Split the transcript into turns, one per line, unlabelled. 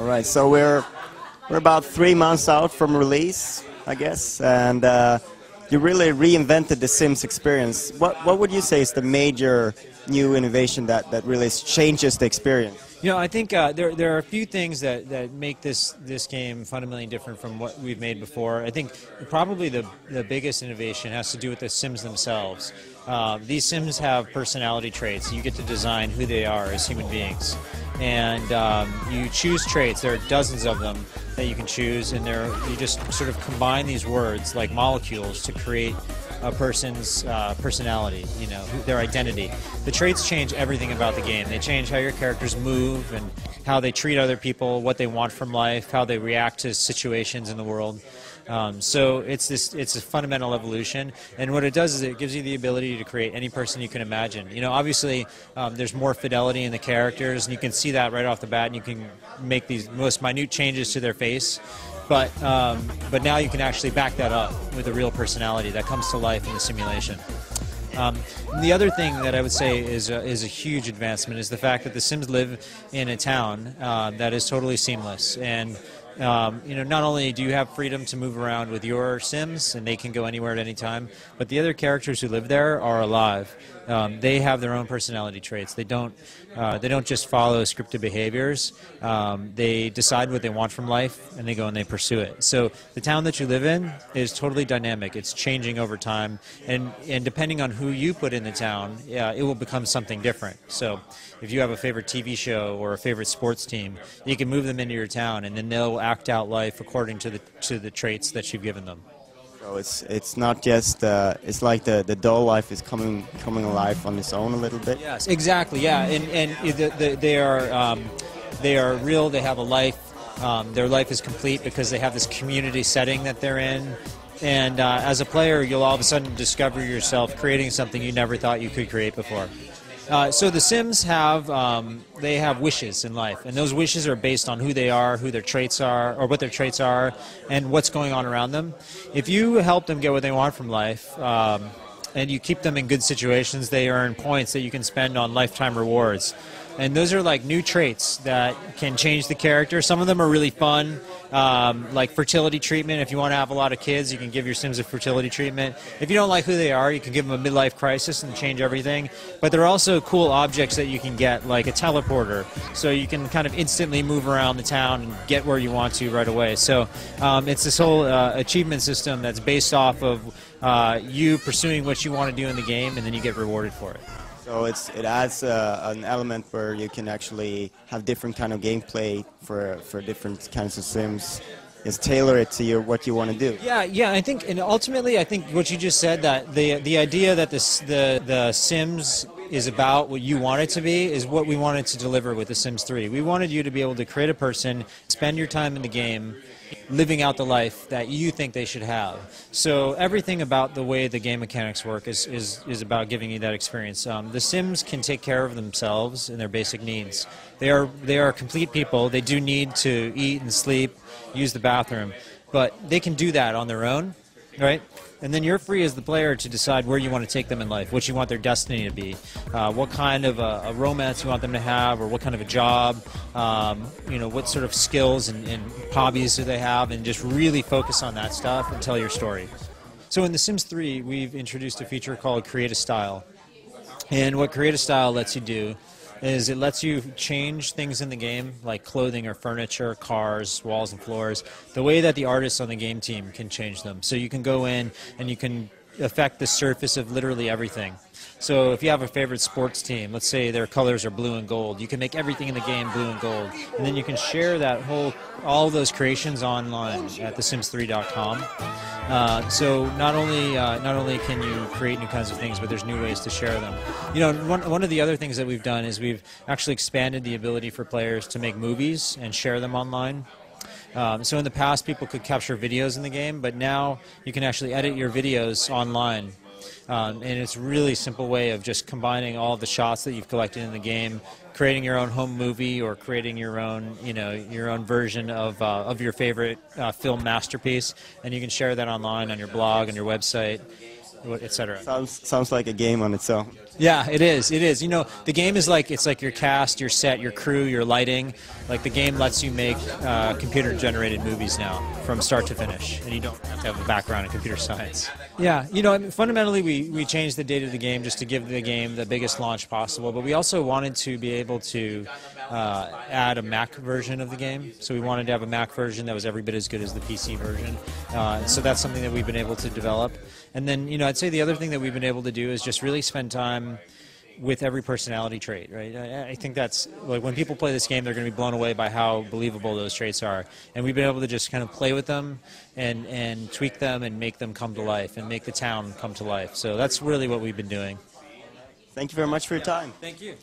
right, so we're about 3 months out from release, I guess, and you really reinvented the Sims experience. What would you say is the major new innovation that really changes the experience?
You know, I think there are a few things that make this game fundamentally different from what we've made before. I think probably the biggest innovation has to do with the Sims themselves. These Sims have personality traits. You get to design who they are as human beings. And you choose traits. There are dozens of them that you can choose, and you just sort of combine these words like molecules to create a person's personality, you know, their identity. The traits change everything about the game. They change how your characters move and how they treat other people, what they want from life, how they react to situations in the world. So it's a fundamental evolution, and what it does is it gives you the ability to create any person you can imagine. You know, obviously there's more fidelity in the characters, and you can see that right off the bat, and you can make these most minute changes to their face. But now you can actually back that up with a real personality that comes to life in the simulation. The other thing that I would say is a huge advancement is the fact that the Sims live in a town that is totally seamless. And you know, not only do you have freedom to move around with your Sims, and they can go anywhere at any time, but the other characters who live there are alive. They have their own personality traits. They don't just follow scripted behaviors. They decide what they want from life, and they go and they pursue it. So the town that you live in is totally dynamic. It's changing over time, and depending on who you put in the town, it will become something different. So if you have a favorite TV show or a favorite sports team, you can move them into your town, and then they'll act out life according to the traits that you've given them.
So it's not just it's like the doll life is coming alive on its own a little bit.
Yes, exactly. Yeah, and they are real. They have a life. Their life is complete because they have this community setting that they're in. And as a player, you'll all of a sudden discover yourself creating something you never thought you could create before. So the Sims have wishes in life, and those wishes are based on who they are, who their traits are, or what their traits are, and what's going on around them. If you help them get what they want from life, and you keep them in good situations, they earn points that you can spend on lifetime rewards. And those are like new traits that can change the character. Some of them are really fun, like fertility treatment. If you want to have a lot of kids, you can give your Sims a fertility treatment. If you don't like who they are, you can give them a midlife crisis and change everything. But there are also cool objects that you can get, like a teleporter, so you can kind of instantly move around the town and get where you want to right away. So it's this whole achievement system that's based off of you pursuing what you want to do in the game, and then you get rewarded for it.
So it adds an element where you can actually have different kind of gameplay for different kinds of Sims. Just tailor it to what you want to do.
Yeah. I think, and ultimately, I think what you just said, that the idea that the Sims is about what you want it to be is what we wanted to deliver with The Sims 3. We wanted you to be able to create a person, spend your time in the game, living out the life that you think they should have. So everything about the way the game mechanics work is about giving you that experience. The Sims can take care of themselves and their basic needs. They are complete people. They do need to eat and sleep, use the bathroom, but they can do that on their own, right? And then you're free as the player to decide where you want to take them in life, what you want their destiny to be, what kind of a romance you want them to have, or what kind of a job, you know, what sort of skills and hobbies do they have, and just really focus on that stuff and tell your story. So in The Sims 3, we've introduced a feature called Create a Style. And what Create a Style lets you do is it lets you change things in the game, like clothing or furniture, cars, walls and floors, the way that the artists on the game team can change them. So you can go in and you can affect the surface of literally everything. So if you have a favorite sports team, let's say their colors are blue and gold, you can make everything in the game blue and gold, and then you can share all those creations online at thesims3.com. So not only can you create new kinds of things, but there's new ways to share them. You know, one of the other things that we've done is we've actually expanded the ability for players to make movies and share them online. So in the past, people could capture videos in the game, but now you can actually edit your videos online. And it's a really simple way of just combining all of the shots that you've collected in the game, creating your own home movie, or creating your own, your own version of your favorite film masterpiece, and you can share that online on your blog, on your website. etc.
Sounds like a game on its own.
Yeah, it is. It is. You know, the game is like, it's like your cast, your set, your crew, your lighting. Like the game lets you make computer-generated movies now from start to finish, and you don't have to have a background in computer science. Yeah, you know, I mean, fundamentally we changed the date of the game just to give the game the biggest launch possible, but we also wanted to be able to add a Mac version of the game. So we wanted to have a Mac version that was every bit as good as the PC version. So that's something that we've been able to develop. And then, you know, I'd say the other thing that we've been able to do is just really spend time with every personality trait, right? I think that's, like, when people play this game, they're going to be blown away by how believable those traits are. And we've been able to just kind of play with them and tweak them and make them come to life and make the town come to life. So that's really what we've been doing.
Thank you very much for your time.
Thank you.